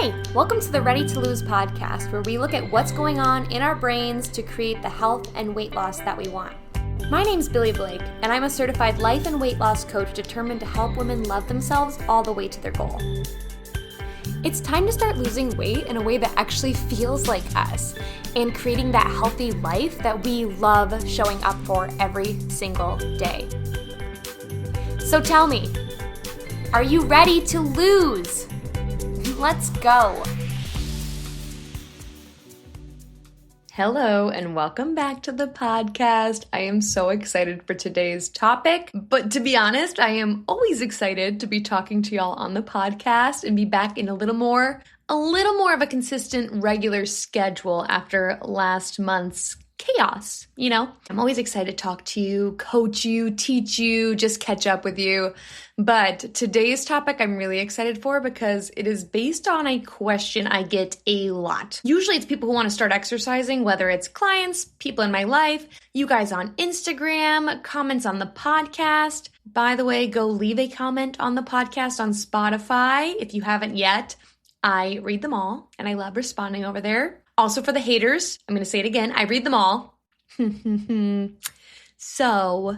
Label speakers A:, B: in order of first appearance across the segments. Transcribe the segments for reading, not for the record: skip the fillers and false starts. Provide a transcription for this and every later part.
A: Hey, welcome to the Ready to Lose podcast, where we look at what's going on in our brains to create the health and weight loss that we want. My name's Billy Blake, and I'm a certified life and weight loss coach determined to help women love themselves all the way to their goal. It's time to start losing weight in a way that actually feels like us and creating that healthy life that we love showing up for every single day. So tell me, are you ready to lose? Let's go. Hello and welcome back to the podcast. I am so excited for today's topic, but to be honest, I am always excited to be talking to y'all on the podcast and be back in a little more of a consistent, regular schedule after last month's chaos. I'm always excited to talk to you, coach you, teach you, just catch up with you. But today's topic I'm really excited for because it is based on a question I get a lot. Usually it's people who want to start exercising, whether it's clients, people in my life, you guys on Instagram, comments on the podcast. By the way, go leave a comment on the podcast on Spotify if you haven't yet. I read them all and I love responding over there. Also for the haters, I'm going to say it again, I read them all. So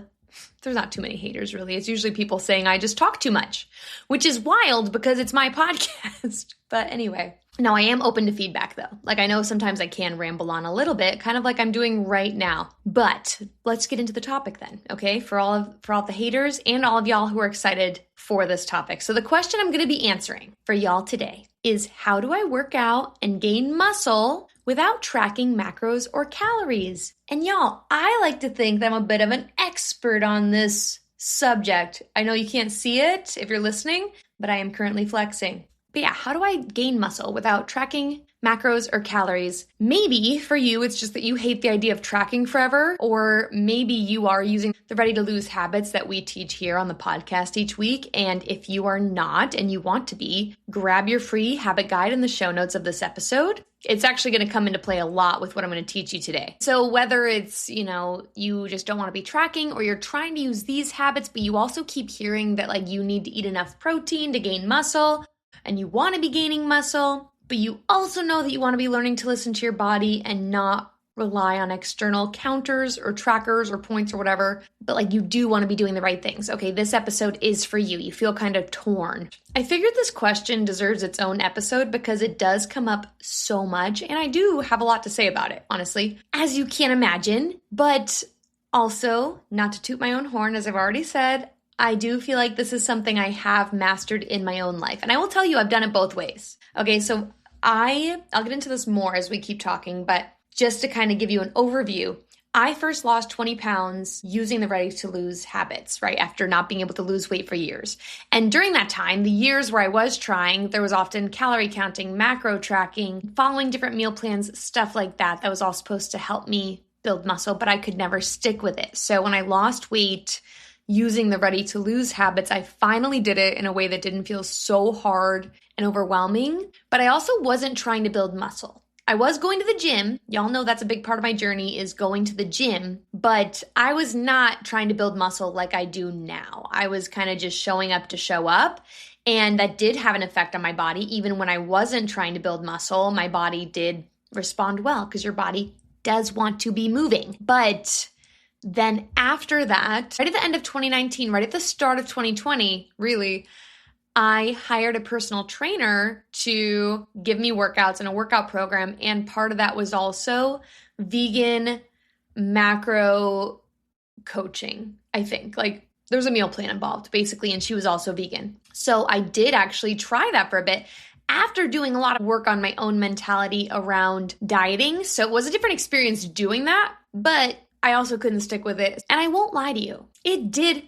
A: there's not too many haters really. It's usually people saying I just talk too much, which is wild because it's my podcast. But anyway, now I am open to feedback though. I know sometimes I can ramble on a little bit, kind of like I'm doing right now. But let's get into the topic then, okay? For all the haters and all of y'all who are excited for this topic. So the question I'm going to be answering for y'all today is, how do I work out and gain muscle without tracking macros or calories? And y'all, I like to think that I'm a bit of an expert on this subject. I know you can't see it if you're listening, but I am currently flexing. But yeah, how do I gain muscle without tracking macros or calories? Maybe for you, it's just that you hate the idea of tracking forever, or maybe you are using the Ready to Lose habits that we teach here on the podcast each week. And if you are not and you want to be, grab your free habit guide in the show notes of this episode. It's actually going to come into play a lot with what I'm going to teach you today. So whether it's, you just don't want to be tracking, or you're trying to use these habits, but you also keep hearing that you need to eat enough protein to gain muscle, and you want to be gaining muscle, but you also know that you want to be learning to listen to your body and not rely on external counters or trackers or points or whatever, but you do want to be doing the right things. Okay, this episode is for you. You feel kind of torn. I figured this question deserves its own episode because it does come up so much, and I do have a lot to say about it, honestly, as you can imagine. But also, not to toot my own horn, as I've already said, I do feel like this is something I have mastered in my own life. And I will tell you, I've done it both ways. Okay, so I'll get into this more as we keep talking, but just to kind of give you an overview, I first lost 20 pounds using the Ready to Lose habits, right? After not being able to lose weight for years. And during that time, the years where I was trying, there was often calorie counting, macro tracking, following different meal plans, stuff like that. That was all supposed to help me build muscle, but I could never stick with it. So when I lost weight using the Ready to Lose habits, I finally did it in a way that didn't feel so hard and overwhelming, but I also wasn't trying to build muscle. I was going to the gym. Y'all know that's a big part of my journey, is going to the gym, but I was not trying to build muscle like I do now. I was kind of just showing up to show up, and that did have an effect on my body. Even when I wasn't trying to build muscle, my body did respond well, because your body does want to be moving. But then after that, right at the end of 2019, right at the start of 2020, really, I hired a personal trainer to give me workouts and a workout program. And part of that was also vegan macro coaching, I think. There's a meal plan involved, basically, and she was also vegan. So I did actually try that for a bit after doing a lot of work on my own mentality around dieting. So it was a different experience doing that, but I also couldn't stick with it. And I won't lie to you, it did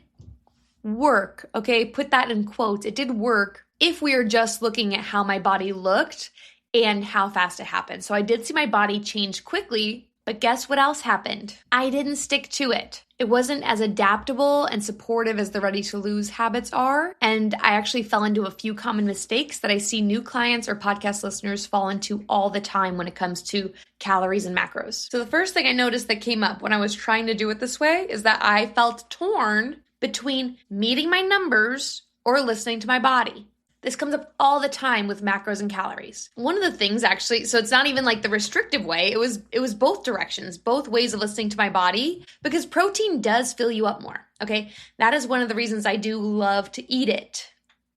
A: work, okay? Put that in quotes. It did work if we are just looking at how my body looked and how fast it happened. So I did see my body change quickly, but guess what else happened? I didn't stick to it. It wasn't as adaptable and supportive as the Ready to Lose habits are. And I actually fell into a few common mistakes that I see new clients or podcast listeners fall into all the time when it comes to calories and macros. So the first thing I noticed that came up when I was trying to do it this way is that I felt torn between meeting my numbers or listening to my body. This comes up all the time with macros and calories. One of the things actually, so it's not even like the restrictive way, it was both directions, both ways of listening to my body, because protein does fill you up more, okay? That is one of the reasons I do love to eat it.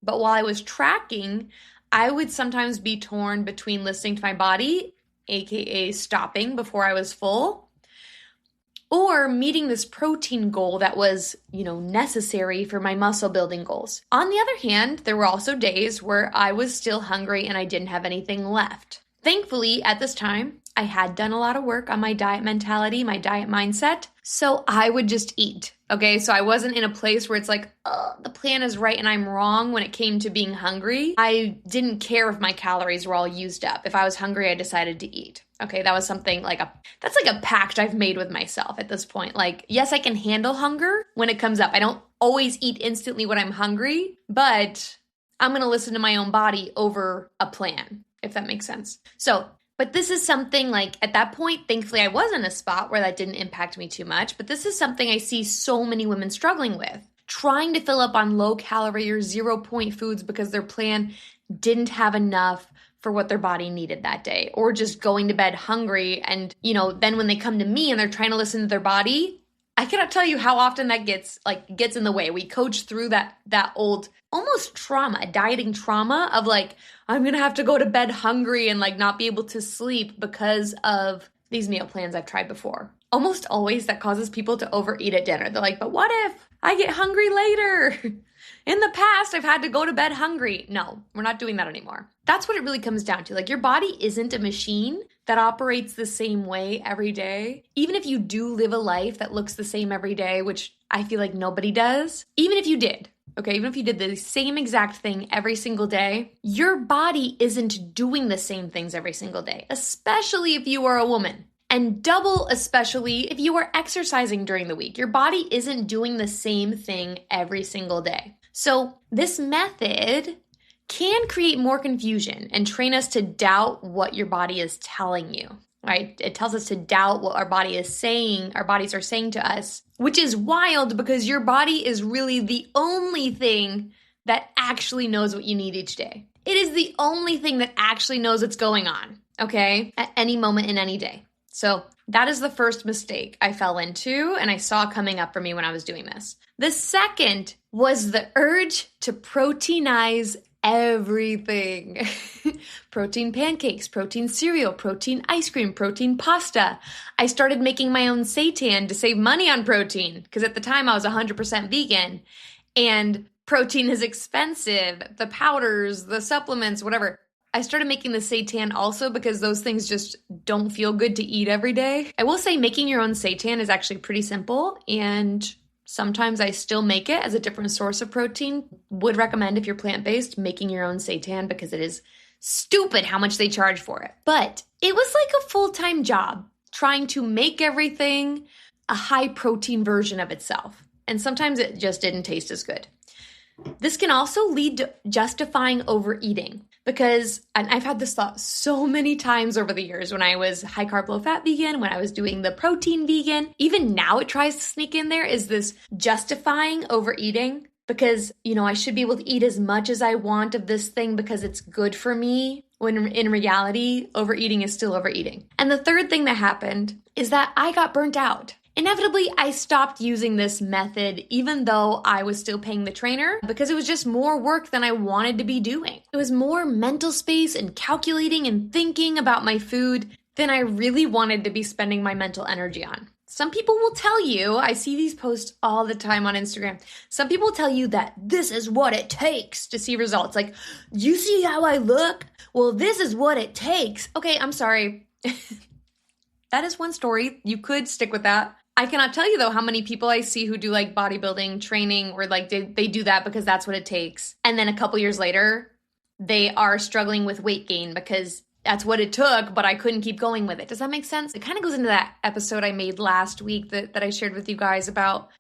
A: But while I was tracking, I would sometimes be torn between listening to my body, aka stopping before I was full, or meeting this protein goal that was, necessary for my muscle building goals. On the other hand, there were also days where I was still hungry and I didn't have anything left. Thankfully, at this time, I had done a lot of work on my diet mentality, my diet mindset, so I would just eat, okay? So I wasn't in a place where it's like, oh, the plan is right and I'm wrong when it came to being hungry. I didn't care if my calories were all used up. If I was hungry, I decided to eat. Okay, that was something that's like a pact I've made with myself at this point. Like, yes, I can handle hunger when it comes up. I don't always eat instantly when I'm hungry, but I'm going to listen to my own body over a plan, if that makes sense. But this is something like at that point, thankfully I was in a spot where that didn't impact me too much, but this is something I see so many women struggling with, trying to fill up on low calorie or 0-point foods because their plan didn't have enough for what their body needed that day, or just going to bed hungry. And, then when they come to me and they're trying to listen to their body, I cannot tell you how often that gets in the way. We coach through that old almost trauma, dieting trauma of like, I'm going to have to go to bed hungry and like not be able to sleep because of these meal plans I've tried before. Almost always that causes people to overeat at dinner. They're like, but what if I get hungry later? In the past, I've had to go to bed hungry. No, we're not doing that anymore. That's what it really comes down to. Like, your body isn't a machine that operates the same way every day. Even if you do live a life that looks the same every day, which I feel like nobody does, even if you did, okay, even if you did the same exact thing every single day, your body isn't doing the same things every single day, especially if you are a woman. And double especially if you are exercising during the week. Your body isn't doing the same thing every single day. So this method can create more confusion and train us to doubt what your body is telling you, right? It tells us to doubt what our body is saying, our bodies are saying to us, which is wild because your body is really the only thing that actually knows what you need each day. It is the only thing that actually knows what's going on, okay? At any moment in any day. So that is the first mistake I fell into and I saw coming up for me when I was doing this. The second was the urge to proteinize everything. Protein pancakes, protein cereal, protein ice cream, protein pasta. I started making my own seitan to save money on protein because at the time I was 100% vegan and protein is expensive. The powders, the supplements, whatever. I started making the seitan also because those things just don't feel good to eat every day. I will say making your own seitan is actually pretty simple and sometimes I still make it as a different source of protein. Would recommend if you're plant-based making your own seitan because it is stupid how much they charge for it. But it was like a full-time job trying to make everything a high protein version of itself. And sometimes it just didn't taste as good. This can also lead to justifying overeating because, and I've had this thought so many times over the years when I was high carb, low fat vegan, when I was doing the protein vegan, even now it tries to sneak in there is this justifying overeating because, I should be able to eat as much as I want of this thing because it's good for me. When in reality, overeating is still overeating. And the third thing that happened is that I got burnt out. Inevitably, I stopped using this method even though I was still paying the trainer because it was just more work than I wanted to be doing. It was more mental space and calculating and thinking about my food than I really wanted to be spending my mental energy on. Some people will tell you, I see these posts all the time on Instagram, some people tell you that this is what it takes to see results. Like, you see how I look? Well, this is what it takes. Okay, I'm sorry. That is one story. You could stick with that. I cannot tell you though how many people I see who do like bodybuilding training or like they do that because that's what it takes. And then a couple years later, they are struggling with weight gain because that's what it took, but I couldn't keep going with it. Does that make sense? It kind of goes into that episode I made last week that I shared with you guys about,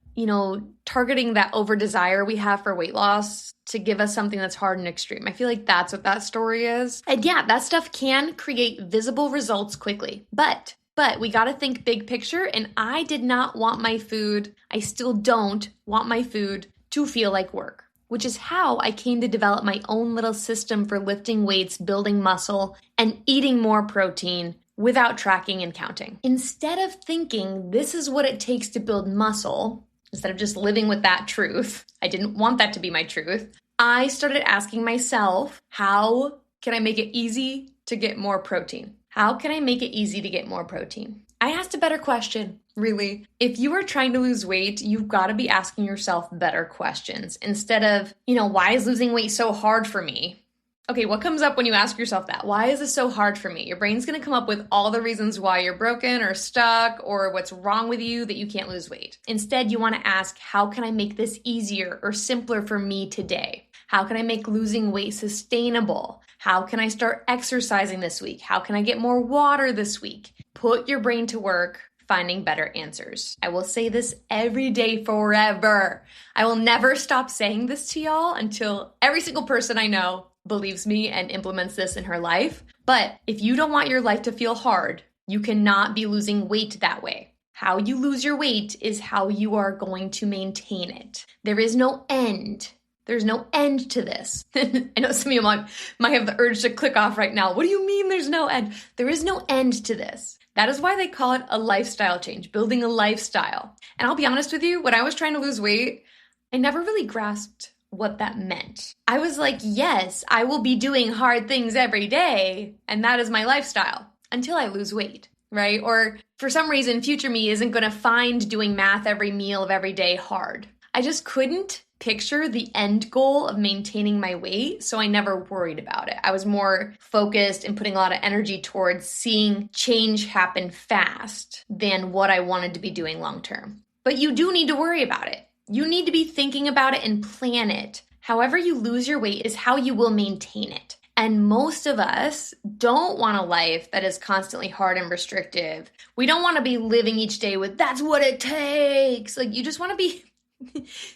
A: targeting that over desire we have for weight loss to give us something that's hard and extreme. I feel like that's what that story is. And yeah, that stuff can create visible results quickly, but we got to think big picture, and I did not want my food, I still don't want my food to feel like work. which is how I came to develop my own little system for lifting weights, building muscle, and eating more protein without tracking and counting. Instead of thinking this is what it takes to build muscle, instead of just living with that truth, I didn't want that to be my truth, I started asking myself, how can I make it easy to get more protein? How can I make it easy to get more protein? I asked a better question, really. If you are trying to lose weight, you've got to be asking yourself better questions instead of, why is losing weight so hard for me? Okay, what comes up when you ask yourself that? Why is this so hard for me? Your brain's going to come up with all the reasons why you're broken or stuck or what's wrong with you that you can't lose weight. Instead, you want to ask, how can I make this easier or simpler for me today? How can I make losing weight sustainable? How can I start exercising this week? How can I get more water this week? Put your brain to work finding better answers. I will say this every day forever. I will never stop saying this to y'all until every single person I know believes me and implements this in her life. But if you don't want your life to feel hard, you cannot be losing weight that way. How you lose your weight is how you are going to maintain it. There is no end. There's no end to this. I know some of you might have the urge to click off right now. What do you mean there's no end? There is no end to this. That is why they call it a lifestyle change, building a lifestyle. And I'll be honest with you, when I was trying to lose weight, I never really grasped what that meant. I was like, yes, I will be doing hard things every day, and that is my lifestyle until I lose weight, right? Or for some reason, future me isn't going to find doing math every meal of every day hard. I just couldn't picture the end goal of maintaining my weight, so I never worried about it. I was more focused and putting a lot of energy towards seeing change happen fast than what I wanted to be doing long term. But you do need to worry about it. You need to be thinking about it and plan it. However you lose your weight is how you will maintain it. And most of us don't want a life that is constantly hard and restrictive. We don't want to be living each day with, that's what it takes. Like, you just want to be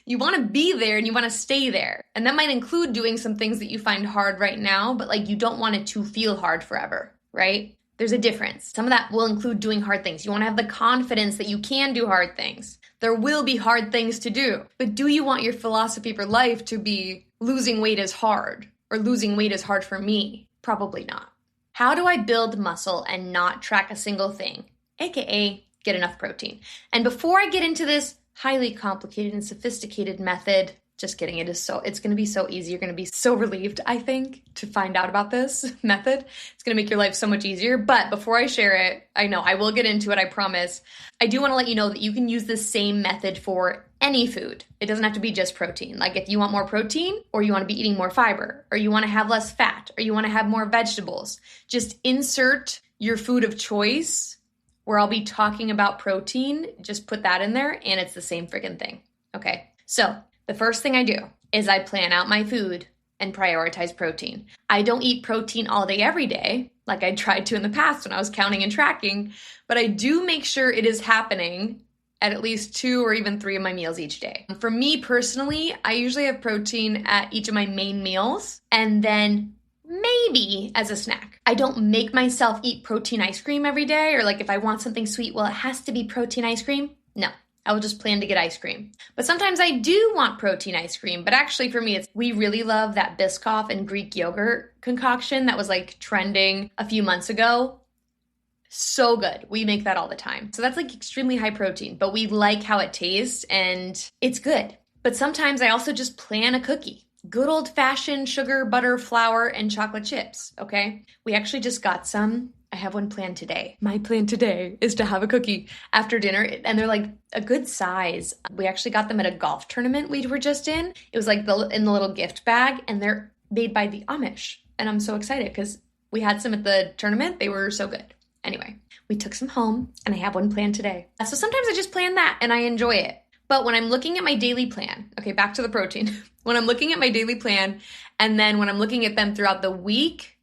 A: you want to be there and you want to stay there. And that might include doing some things that you find hard right now, but like you don't want it to feel hard forever, right? There's a difference. Some of that will include doing hard things. You want to have the confidence that you can do hard things. There will be hard things to do. But do you want your philosophy for life to be losing weight is hard or losing weight is hard for me? Probably not. How do I build muscle and not track a single thing? AKA get enough protein. And before I get into this highly complicated and sophisticated method, just kidding, it's going to be so easy. You're going to be so relieved, I think, to find out about this method. It's going to make your life so much easier. But before I share it, I know I will get into it, I promise. I do want to let you know that you can use this same method for any food. It doesn't have to be just protein. Like if you want more protein, or you want to be eating more fiber, or you want to have less fat, or you want to have more vegetables, just insert your food of choice where I'll be talking about protein. Just put that in there and it's the same freaking thing. Okay, so the first thing I do is I plan out my food and prioritize protein. I don't eat protein all day, every day, like I tried to in the past when I was counting and tracking, but I do make sure it is happening at least 2 or even 3 of my meals each day. For me personally, I usually have protein at each of my main meals and then maybe as a snack. I don't make myself eat protein ice cream every day, or like if I want something sweet, well, it has to be protein ice cream. No, I will just plan to get ice cream. But sometimes I do want protein ice cream, but actually for me, we really love that Biscoff and Greek yogurt concoction that was like trending a few months ago. So good. We make that all the time. So that's like extremely high protein, but we like how it tastes and it's good. But sometimes I also just plan a cookie. Good old-fashioned sugar, butter, flour, and chocolate chips, okay? We actually just got some. I have one planned today. My plan today is to have a cookie after dinner, and they're like a good size. We actually got them at a golf tournament we were just in. It was like in the little gift bag, and they're made by the Amish. And I'm so excited because we had some at the tournament. They were so good. Anyway, we took some home, and I have one planned today. So sometimes I just plan that, and I enjoy it. But when I'm looking at my daily plan, okay, back to the protein. When I'm looking at my daily plan, and then when I'm looking at them throughout the week,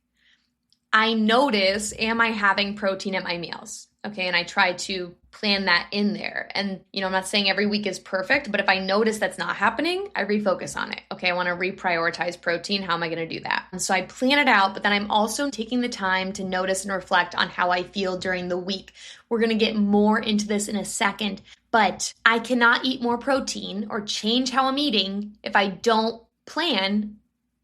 A: I notice, am I having protein at my meals? Okay, and I try to plan that in there. And, I'm not saying every week is perfect, but if I notice that's not happening, I refocus on it. Okay, I want to reprioritize protein. How am I going to do that? And so I plan it out, but then I'm also taking the time to notice and reflect on how I feel during the week. We're going to get more into this in a second, but I cannot eat more protein or change how I'm eating if I don't plan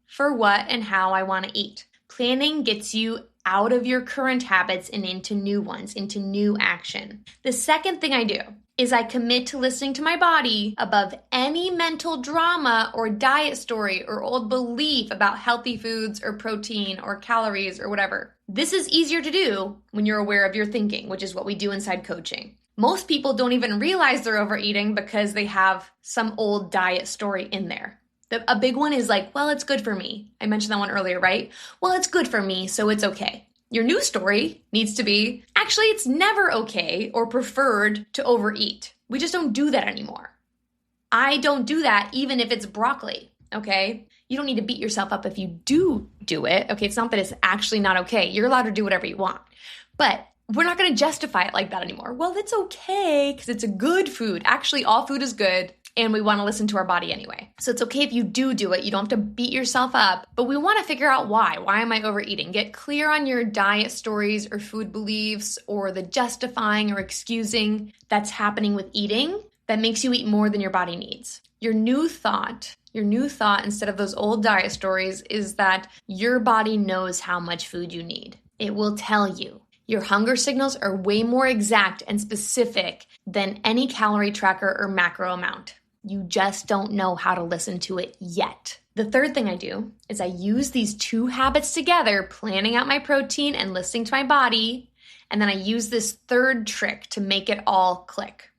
A: for what and how I want to eat. Planning gets you out of your current habits and into new ones, into new action. The second thing I do is I commit to listening to my body above any mental drama or diet story or old belief about healthy foods or protein or calories or whatever. This is easier to do when you're aware of your thinking, which is what we do inside coaching. Most people don't even realize they're overeating because they have some old diet story in there. A big one is like, well, it's good for me. I mentioned that one earlier, right? Well, it's good for me, so it's okay. Your new story needs to be, actually, it's never okay or preferred to overeat. We just don't do that anymore. I don't do that even if it's broccoli, okay? You don't need to beat yourself up if you do it, okay? It's not that it's actually not okay. You're allowed to do whatever you want. But we're not going to justify it like that anymore. Well, it's okay because it's a good food. Actually, all food is good. And we want to listen to our body anyway. So it's okay if you do it. You don't have to beat yourself up, but we want to figure out why. Why am I overeating? Get clear on your diet stories or food beliefs or the justifying or excusing that's happening with eating that makes you eat more than your body needs. Your new thought instead of those old diet stories is that your body knows how much food you need. It will tell you. Your hunger signals are way more exact and specific than any calorie tracker or macro amount. You just don't know how to listen to it yet. The third thing I do is I use these two habits together, planning out my protein and listening to my body, and then I use this third trick to make it all click.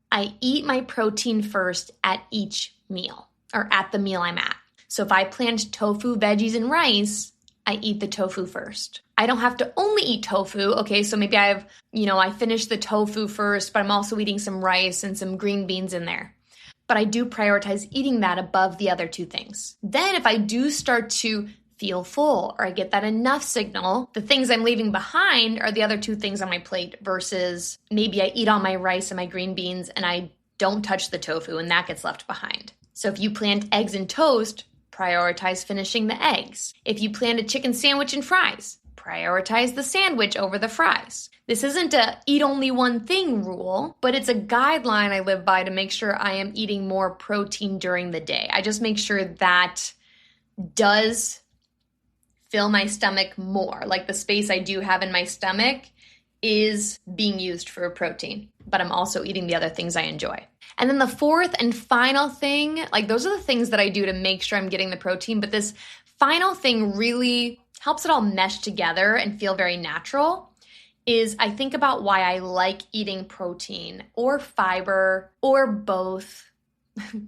A: I eat my protein first at each meal, or at the meal I'm at. So if I planned tofu, veggies, and rice, I eat the tofu first. I don't have to only eat tofu, okay? So maybe I finish the tofu first, but I'm also eating some rice and some green beans in there. But I do prioritize eating that above the other two things. Then if I do start to feel full or I get that enough signal, the things I'm leaving behind are the other two things on my plate versus maybe I eat all my rice and my green beans and I don't touch the tofu and that gets left behind. So if you planned eggs and toast, prioritize finishing the eggs. If you planned a chicken sandwich and fries, prioritize the sandwich over the fries. This isn't a eat only one thing rule, but it's a guideline I live by to make sure I am eating more protein during the day. I just make sure that does fill my stomach more. Like the space I do have in my stomach is being used for protein, but I'm also eating the other things I enjoy. And then the fourth and final thing, like those are the things that I do to make sure I'm getting the protein, but this final thing really helps it all mesh together and feel very natural, is I think about why I like eating protein or fiber or both,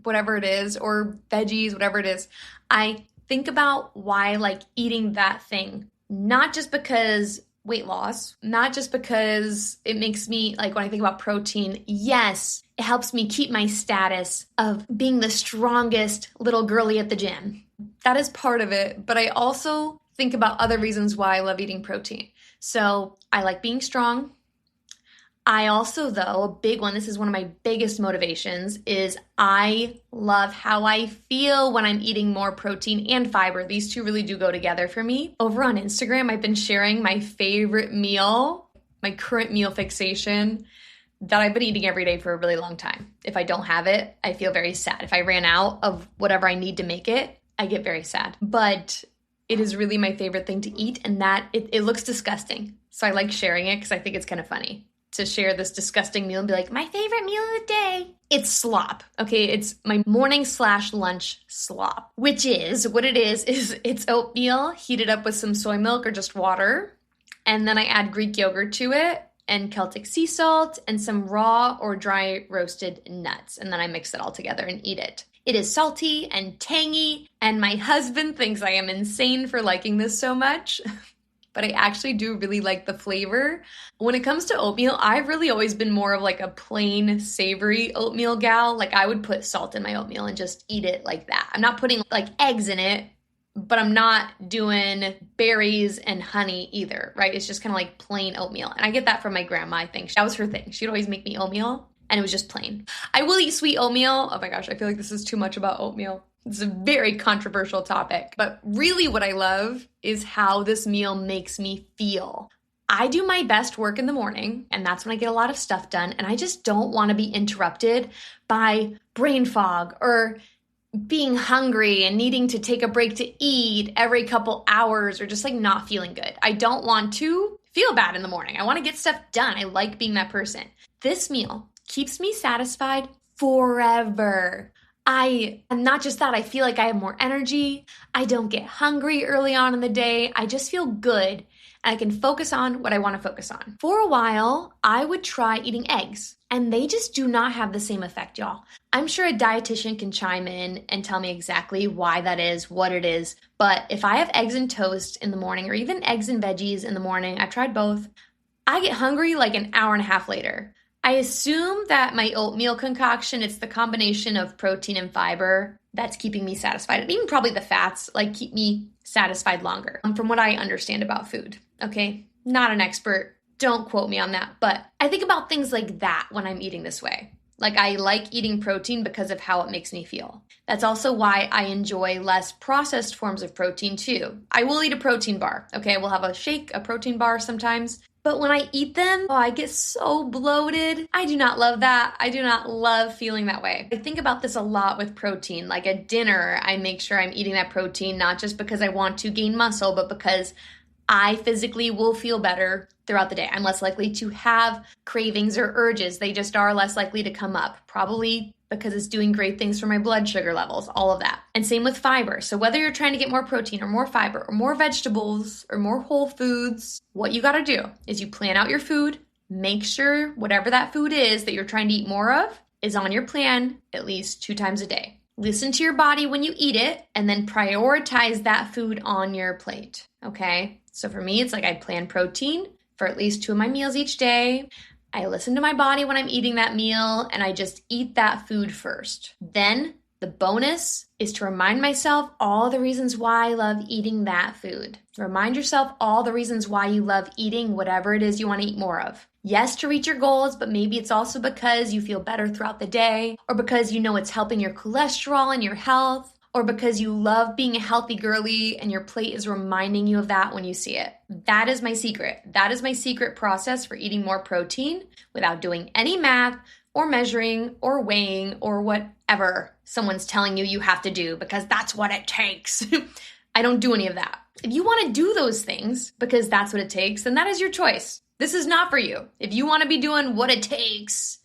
A: whatever it is, or veggies, whatever it is. I think about why I like eating that thing, not just because weight loss, not just because it makes me, like when I think about protein, yes, it helps me keep my status of being the strongest little girly at the gym. That is part of it, but I also think about other reasons why I love eating protein. So I like being strong. I also, though, a big one, this is one of my biggest motivations, is I love how I feel when I'm eating more protein and fiber. These two really do go together for me. Over on Instagram, I've been sharing my favorite meal, my current meal fixation that I've been eating every day for a really long time. If I don't have it, I feel very sad. If I ran out of whatever I need to make it, I get very sad. But it is really my favorite thing to eat, and that it looks disgusting. So I like sharing it because I think it's kind of funny to share this disgusting meal and be like, my favorite meal of the day. It's slop, okay? It's my morning/lunch slop, which is, what it is it's oatmeal heated up with some soy milk or just water. And then I add Greek yogurt to it and Celtic sea salt and some raw or dry roasted nuts. And then I mix it all together and eat it. It is salty and tangy, and my husband thinks I am insane for liking this so much, but I actually do really like the flavor. When it comes to oatmeal, I've really always been more of like a plain savory oatmeal gal. Like I would put salt in my oatmeal and just eat it like that. I'm not putting like eggs in it, but I'm not doing berries and honey either, right? It's just kind of like plain oatmeal. And I get that from my grandma, I think. That was her thing. She'd always make me oatmeal. And it was just plain. I will eat sweet oatmeal. Oh my gosh, I feel like this is too much about oatmeal. It's a very controversial topic. But really what I love is how this meal makes me feel. I do my best work in the morning, and that's when I get a lot of stuff done. And I just don't want to be interrupted by brain fog or being hungry and needing to take a break to eat every couple hours, or just like not feeling good. I don't want to feel bad in the morning. I want to get stuff done. I like being that person. This meal keeps me satisfied forever. And not just that, I feel like I have more energy. I don't get hungry early on in the day. I just feel good, and I can focus on what I want to focus on. For a while, I would try eating eggs, and they just do not have the same effect, y'all. I'm sure a dietitian can chime in and tell me exactly why that is, what it is. But if I have eggs and toast in the morning, or even eggs and veggies in the morning, I've tried both, I get hungry like an hour and a half later. I assume that my oatmeal concoction, it's the combination of protein and fiber that's keeping me satisfied. And even probably the fats, like, keep me satisfied longer, from what I understand about food. Okay, not an expert. Don't quote me on that. But I think about things like that when I'm eating this way. Like, I like eating protein because of how it makes me feel. That's also why I enjoy less processed forms of protein too. I will eat a protein bar. Okay, we'll have a shake, a protein bar sometimes. But when I eat them, I get so bloated. I do not love that. I do not love feeling that way. I think about this a lot with protein. Like at dinner, I make sure I'm eating that protein, not just because I want to gain muscle, but because I physically will feel better throughout the day. I'm less likely to have cravings or urges. They just are less likely to come up, probably because it's doing great things for my blood sugar levels, all of that. And same with fiber. So whether you're trying to get more protein or more fiber or more vegetables or more whole foods, what you got to do is you plan out your food, make sure whatever that food is that you're trying to eat more of is on your plan at least 2 times a day. Listen to your body when you eat it, and then prioritize that food on your plate, okay? So for me, it's like I plan protein for at least 2 of my meals each day. I listen to my body when I'm eating that meal, and I just eat that food first. Then the bonus is to remind myself all the reasons why I love eating that food. Remind yourself all the reasons why you love eating whatever it is you want to eat more of. Yes, to reach your goals, but maybe it's also because you feel better throughout the day, or because you know it's helping your cholesterol and your health, or because you love being a healthy girly and your plate is reminding you of that when you see it. That is my secret. That is my secret process for eating more protein without doing any math or measuring or weighing or whatever someone's telling you have to do because that's what it takes. I don't do any of that. If you want to do those things because that's what it takes, then that is your choice. This is not for you. If you want to be doing what it takes,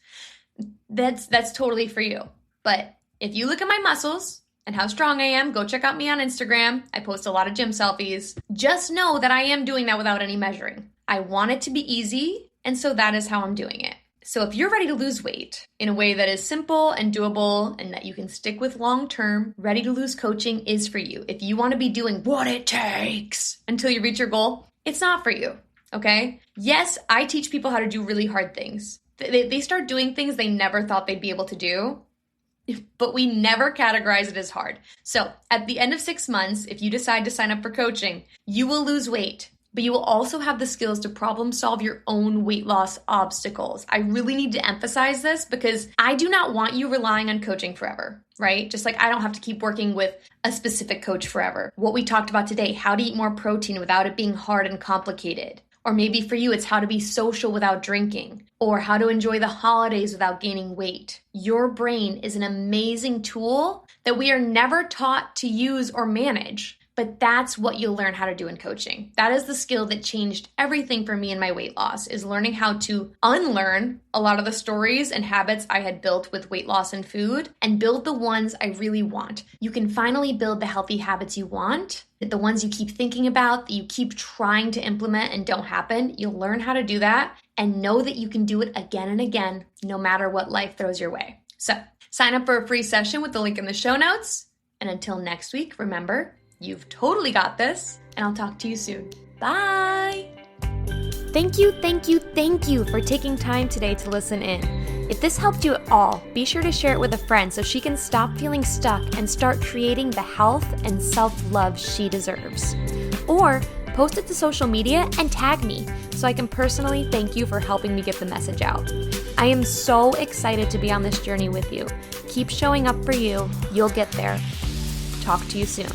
A: that's totally for you. But if you look at my muscles and how strong I am, go check out me on Instagram. I post a lot of gym selfies. Just know that I am doing that without any measuring. I want it to be easy, and so that is how I'm doing it. So if you're ready to lose weight in a way that is simple and doable and that you can stick with long term, Ready to Lose coaching is for you. If you want to be doing what it takes until you reach your goal, it's not for you. Okay? Yes, I teach people how to do really hard things. They start doing things they never thought they'd be able to do, but we never categorize it as hard. So at the end of 6 months, if you decide to sign up for coaching, you will lose weight, but you will also have the skills to problem solve your own weight loss obstacles. I really need to emphasize this because I do not want you relying on coaching forever, right? Just like I don't have to keep working with a specific coach forever. What we talked about today, how to eat more protein without it being hard and complicated. Or maybe for you, it's how to be social without drinking, or how to enjoy the holidays without gaining weight. Your brain is an amazing tool that we are never taught to use or manage, but that's what you'll learn how to do in coaching. That is the skill that changed everything for me in my weight loss, is learning how to unlearn a lot of the stories and habits I had built with weight loss and food and build the ones I really want. You can finally build the healthy habits you want, the ones you keep thinking about, that you keep trying to implement and don't happen. You'll learn how to do that and know that you can do it again and again, no matter what life throws your way. So sign up for a free session with the link in the show notes. And until next week, remember, you've totally got this, and I'll talk to you soon. Bye! Thank you for taking time today to listen in. If this helped you at all, be sure to share it with a friend so she can stop feeling stuck and start creating the health and self-love she deserves. Or post it to social media and tag me so I can personally thank you for helping me get the message out. I am so excited to be on this journey with you. Keep showing up for you. You'll get there. Talk to you soon.